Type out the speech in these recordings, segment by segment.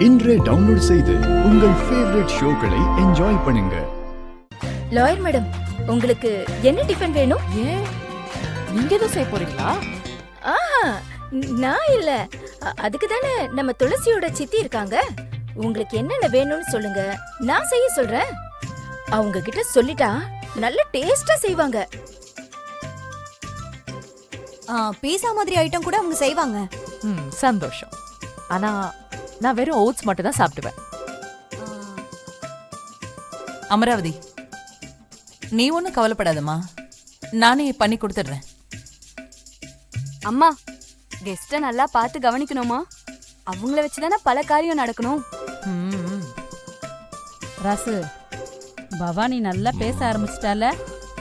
இன்றே டவுன்லோட் செய்து உங்கள் ஃபேவரட் ஷோக்களை என்ஜாய் பண்ணுங்க. லாயர் மேடம், உங்களுக்கு என்ன டிஃபன் வேணும்? ஏன் நீங்க எதுவும் செய்ய போறீங்களா? ஆஹா, நான் இல்ல. அதுக்கு தானே நம்ம துளசியோட சித்தி இருக்காங்க. உங்களுக்கு என்னென்ன வேணும்னு சொல்லுங்க, நான் செய்ய சொல்றேன். அவங்க கிட்ட சொல்லிட்டா நல்ல டேஸ்டா செய்வாங்க. பீஸா மாதிரி ஐட்டம் கூட அவங்க செய்வாங்க. சந்தோஷம். ஆனா நான் வெறும் ஓட்ஸ் மட்டும் தான் சாப்பிடுவேன். அமராவதி, நீ ஒன்றும் கவலைப்படாதம்மா, நானே பண்ணி கொடுத்துட்றேன். அம்மா, கெஸ்ட்டை நல்லா பார்த்து கவனிக்கணுமா? அவங்கள வச்சுதானே பல காரியம் நடக்கணும். ராசு, பவானி நல்லா பேச ஆரம்பிச்சிட்டால.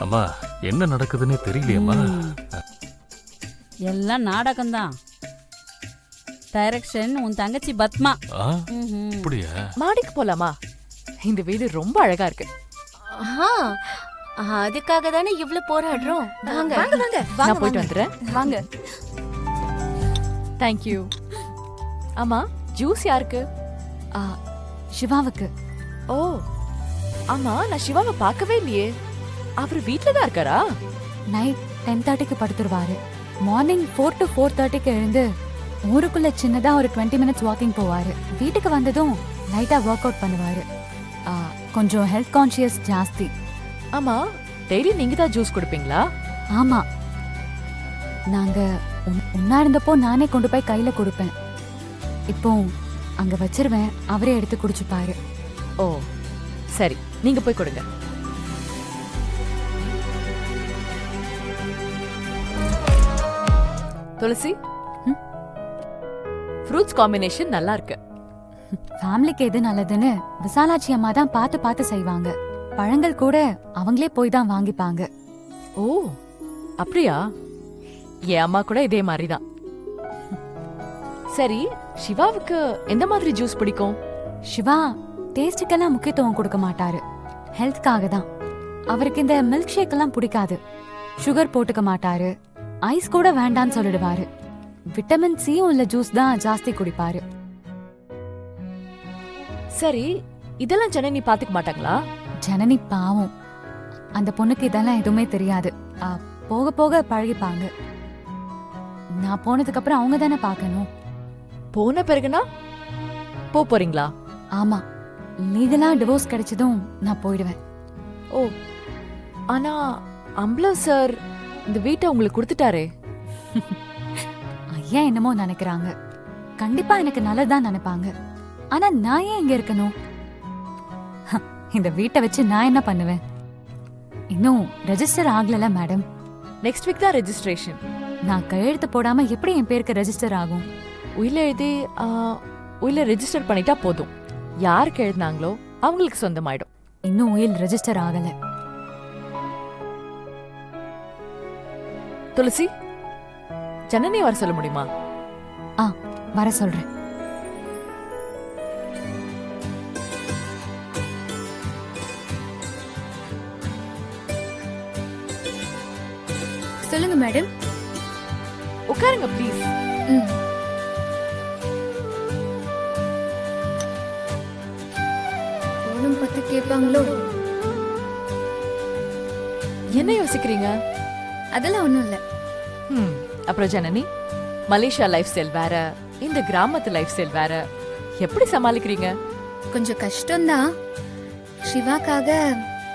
அம்மா, என்ன நடக்குதுன்னே தெரியலையம்மா. எல்லாம் நாடகம்தான். டைரக்ஷன் உன் தங்கச்சி பத்மா. அப்படியா? மாடிக்கு போலாமா? இந்த வீடு ரொம்ப அழகா இருக்கு. அதுக்காக தானே இவ்ளோ போராடுறோம். வாங்க வாங்க வாங்க, நான் போயிட்டு வந்துறேன். வாங்க. தேங்க்யூ. ஆமா, ஜூஸ் யாருக்கு? சிவாவுக்கு. ஓ ஆமா, நான் சிவாவை பார்க்கவே இல்லையே. அவர் வீட்ல தான் இருக்காரா? நைட் 10:30க்கு படுத்துருவாரு. மார்னிங் 4 to 4:30க்கு எழுந்து ஊருக்குள்ள சின்னதா ஒரு 20 minutes வாக்கிங் போவாரு. வீட்டுக்கு வந்ததும் லைட்டா ஒர்க் அவுட் பண்ணுவாரு. கொஞ்சம் ஹெல்த் கான்ஷியஸ் ஜாஸ்தி. ஆமா, டெய்லி நீங்க தான் ஜூஸ் குடிப்பீங்களா? ஆமா, நாங்க ஒன்னா இருந்தப்போ நானே கொண்டு போய் கையில கொடுப்பேன். இப்போ அங்க வச்சிருவேன், அவரே எடுத்து குடிச்சுப்பாரு. ஓ சரி, நீங்க போய் கொடுங்க. துளசி, ஃப்ரூட்ஸ் காம்பினேஷன் நல்லா இருக்கு. ஃபேமிலிக்கு எது நல்லதுன்னு விசாலாட்சி அம்மா தான் பார்த்து பார்த்து செய்வாங்க. பழங்கள் கூட அவங்களே போய் தான் வாங்கிப்பாங்க. ஓ அப்படியா? என் அம்மா கூட இதே மாதிரிதான். சரி, சிவாவுக்கு எந்த மாதிரி ஜூஸ் பிடிக்கும்? சிவா டேஸ்டுக்கெல்லாம் முக்கியத்துவம் கொடுக்க மாட்டாரு, ஹெல்த்காக தான். அவருக்கு இந்த மில்க் ஷேக் எல்லாம் பிடிக்காது. சுகர் போட்டுக்க மாட்டாரு, ஐஸ் கூட வேண்டான்னு சொல்லிடுவாரு. விட்டமின் சி உள்ள ஜூஸ் தான் ஜாஸ்தி குடிப்பாரு. சரி, இதெல்லாம் ஜனனி பாத்துக்க மாட்டாங்களா? ஜனனி பாவம், அந்த பொண்ணுக்கு இதெல்லாம் எதுவுமே தெரியாது. போக போக பழகிப்பாங்க. நான் போனதுக்கு அப்புறம் அவங்க தானே பாக்கணும். போன பிறகுனா போறீங்களா? ஆமா, லீகலா டிவோர்ஸ் கிடைச்சதும் நான் போயிடுவேன். ஓ, ஆனா அம்பலம் சார் இந்த வீட்டை உங்களுக்கு கொடுத்துட்டாரே. ஐயா என்னமோ நினைக்கிறாங்க. கண்டிப்பா எனக்கு நல்லதுதான் நினைப்பாங்க. ஆனா நான் ஏன் இங்க இருக்கணும்? இந்த வீட்டை வச்சு நான் என்ன பண்ணுவேன்? இன்னும் ரெஜிஸ்டர் ஆகல மேடம். நெக்ஸ்ட் வீக் தான் ரெஜிஸ்ட்ரேஷன். நான் கையெழுத்து போடாம எப்படி என் பேருக்கு ரெஜிஸ்டர் ஆகும்? உயில எழுதி உயில ரெஜிஸ்டர் பண்ணிட்டா போதும். யாருக்கு எழுதினாங்களோ அவங்களுக்கு சொந்தமாயிடும். இன்னும் உயில் ரெஜிஸ்டர் ஆகல. துளசி, ஜனனி வர சொல்ல முடியுமா? வர சொல்றேன். சொல்லுங்க மேடம். உட்காருங்க ப்ளீஸ். போனும் பத்தி கேட்பாங்களோ? என்ன யோசிக்கிறீங்க? அதெல்லாம் ஒண்ணும் இல்ல. அப்புறம் ஜனனி, மலேசியா லைஃப் ஸ்டைல் வேற, இந்த கிராமத்து லைஃப் ஸ்டைல் வேற, எப்படி சமாளிக்கிறீங்க? கொஞ்சம் கஷ்டம்தான். சிவாக்காக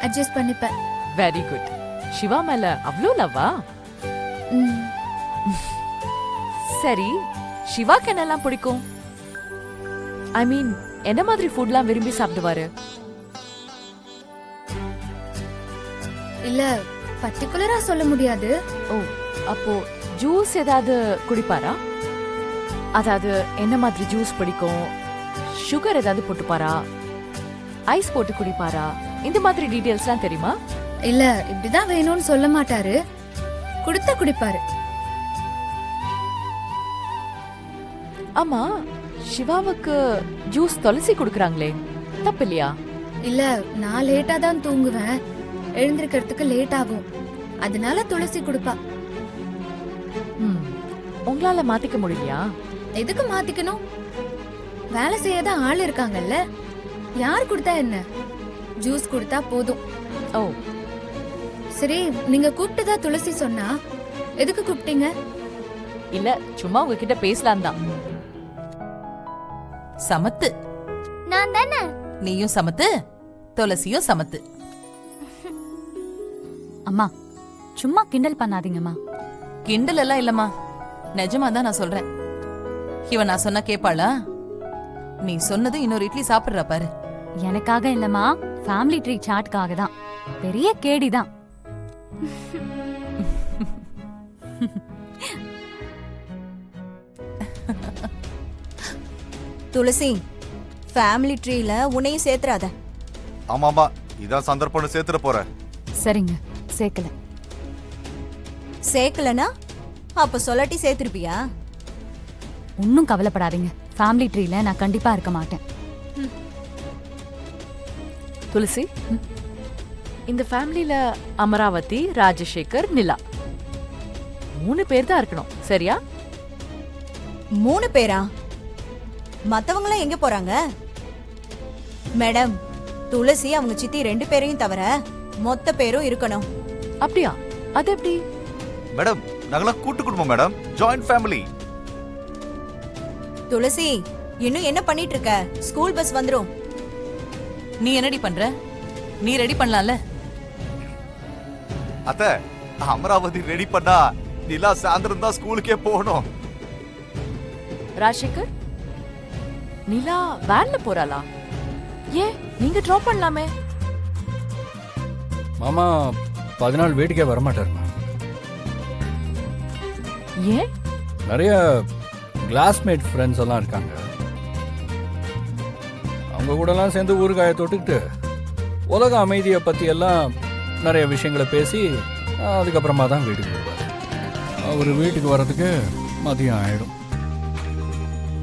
அட்ஜஸ்ட் பண்ணிப்பேன். Very good. சிவா மேல அவ்வளோ லவ்வா? சரி, சிவாக்கு என்னெல்லாம் பிடிக்கும்? ஐ மீன், என்ன மாதிரி ஃபுட்லாம் விரும்பி சாப்பிடுவாரு? இல்ல, பர்టిక్యులரா சொல்ல முடியாது. ஓ, அப்போ ஜூஸ் ஏதாவது குடிப்பாரா? அதாவது என்ன மாதிரி ஜூஸ் பிடிக்கும்? சுகர் ஏதாவது போட்டுப்பாரா? ஐஸ் போட்டு குடிப்பாரா? இந்த மாதிரி டீடைல்ஸ்லாம் தெரியுமா? இல்ல, இப்படிதான் வேணும்னு சொல்ல மாட்டாரு. குடுத்தா குடிப்பாரு. ஆமா, சிவாவுக்கு ஜூஸ் துளசி குடுக்குறாங்களே, தப்பு இல்லையா? இல்ல, நான் லேட்டா தான் தூங்குவேன். எழுந்திருக்கிறதுக்கு லேட் ஆகும். அதனால துளசி குடுப்பா. உங்களால மாத்திக்க முடியலையா? எதுக்கு மாத்திக்கணும்? வேலை செய்யாத ஆள் இருக்காங்கல்ல, யார் கொடுத்தா என்ன, ஜூஸ் கொடுத்தா போதும். ஓ சரி, நீங்க கூப்பிட்டதா துளசி சொன்னா எதுக்கு கூப்பிட்டீங்க? இல்ல சும்மா உங்ககிட்ட பேசலாம் தான். சமத்து. நான் தானே. நீயும் சமத்து, துளசியும் சமத்து. அம்மா சும்மா கிண்டல் பண்ணாதீங்கம்மா. கிண்டல் எல்லாம் இல்லம்மா, நிஜமா தான் நான் சொல்றேன். இவன் நான் சொன்னா கேப்பாளா? நீ சொன்னது இன்னொரு இட்லி சாப்பிடுறா பாரு. எனக்காக இல்லம்மா, ஃபேமிலி ட்ரீ சாட்காக தான். பெரிய கேடிதான். துளசி, ஃபேமிலி ட்ரீல உன்னையும் சேர்த்துறாத. ஆமாமா, இதான் சந்தர்ப்பம்னு சேர்த்துட போற. சரிங்க, சேர்க்கல. சேர்க்கலனா அப்ப சொல்லாட்டி சேர்த்திருப்பியா? ஒன்னும் கவலைப்படாதீங்க, ஃபேமிலி ட்ரீல நான் கண்டிப்பா இருக்க மாட்டேன். துளசி, இந்த ஃபேமிலில அமராவதி, ராஜசேகர், நிலா 3 பேர் தான் இருக்கணும், சரியா? 3 பேரா? மத்தவங்களாம் எங்க போறாங்க? மேடம், துளசி அவங்க சித்தி 2 பேரையும் தவிர மொத்த பேரும் இருக்கணும். அப்படியா? அது எப்படி? மேடம், நாங்களாம் கூட்டு குடும்பம் மேடம், ஜாயிண்ட் ஃபேமிலி. துளசி, இன்னும் என்ன பண்ணிட்டு இருக்க? ஸ்கூல் பஸ் வந்துரும். நீ என்னடி பண்ற? நீ ரெடி பண்ணலாம்ல? அத்த, அமராவதி ரெடி பண்ணா நிலா சாயந்தரம் தான் ஸ்கூலுக்கே போகணும். ராஜசேகர், நிலா வேன்ல போறாளா? ஏன் நீங்க ட்ராப் பண்ணலாமே? மாமா 10 நாள் வீட்டுக்கே வரமாட்டாருமா. ஏன்? நிறைய கிளாஸ்மேட் ஃப்ரெண்ட்ஸ் எல்லாம் இருக்காங்க. அவங்க கூடலாம் சேர்ந்து ஊறுகாயை தொட்டுக்கிட்டு உலக அமைதியை பற்றி எல்லாம் நிறைய விஷயங்களை பேசி அதுக்கப்புறமா தான் வீட்டுக்கு வருவார். அவர் வீட்டுக்கு வர்றதுக்கு மதியம் ஆயிடும்.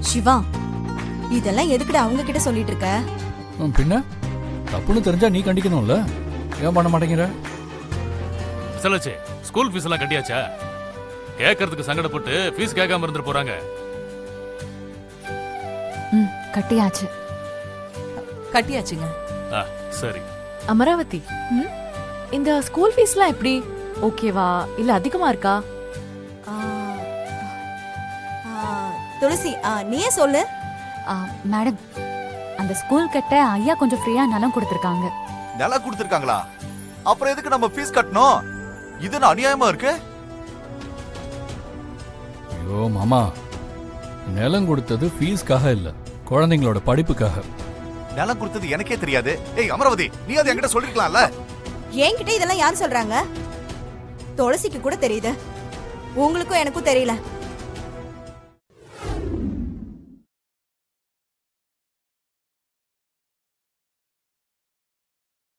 சிவா, இதெல்லாம் எதுக்குடா அவங்க கிட்ட சொல்லிட்டு இருக்க? பின்ன தப்புன்னு தெரிஞ்சா நீ கண்டிக்கணும்ல, ஏன் பண்ண மாட்டேங்கிற? விசாலாச்சு, ஸ்கூல் ஃபீஸ் எல்லாம் கட்டியாச்சா? கேட்கறதுக்கு சங்கடப்பட்டு ஃபீஸ் கேட்காம இருந்துட்டு போறாங்க. கட்டியாச்சு. கட்டியாச்சுங்க. சரி. அமராவதி, இந்த ஸ்கூல் ஃபீஸ்லாம் எப்படி? ஓகேவா இல்ல அதிகமா இருக்கா? ஆ, துளசி, நீயே சொல்லு. மேடம், அந்த ஸ்கூல் கட்ட ஐயா கொஞ்சம் ஃப்ரீயா நிலம் கொடுத்திருக்காங்க. நிலம் கொடுத்திருக்காங்களா? அப்புறம் எதுக்கு நம்ம ஃபீஸ் கட்டணும்? இது என்ன அநியாயமா இருக்கு? ஐயோ மாமா, நிலம் கொடுத்தது ஃபீஸ்க்காக இல்ல, குழந்தைங்களோட படிப்புக்காக. நிலம் கொடுத்தது எனக்கே தெரியாது. ஏய் அமராவதி, நீ அதை என்கிட்ட சொல்லிருக்கலாம்ல. என்கிட்ட இதெல்லாம் யார் சொல்றாங்க? துளசிக்கு கூட தெரியுது, உங்களுக்கும் எனக்கும் தெரியல.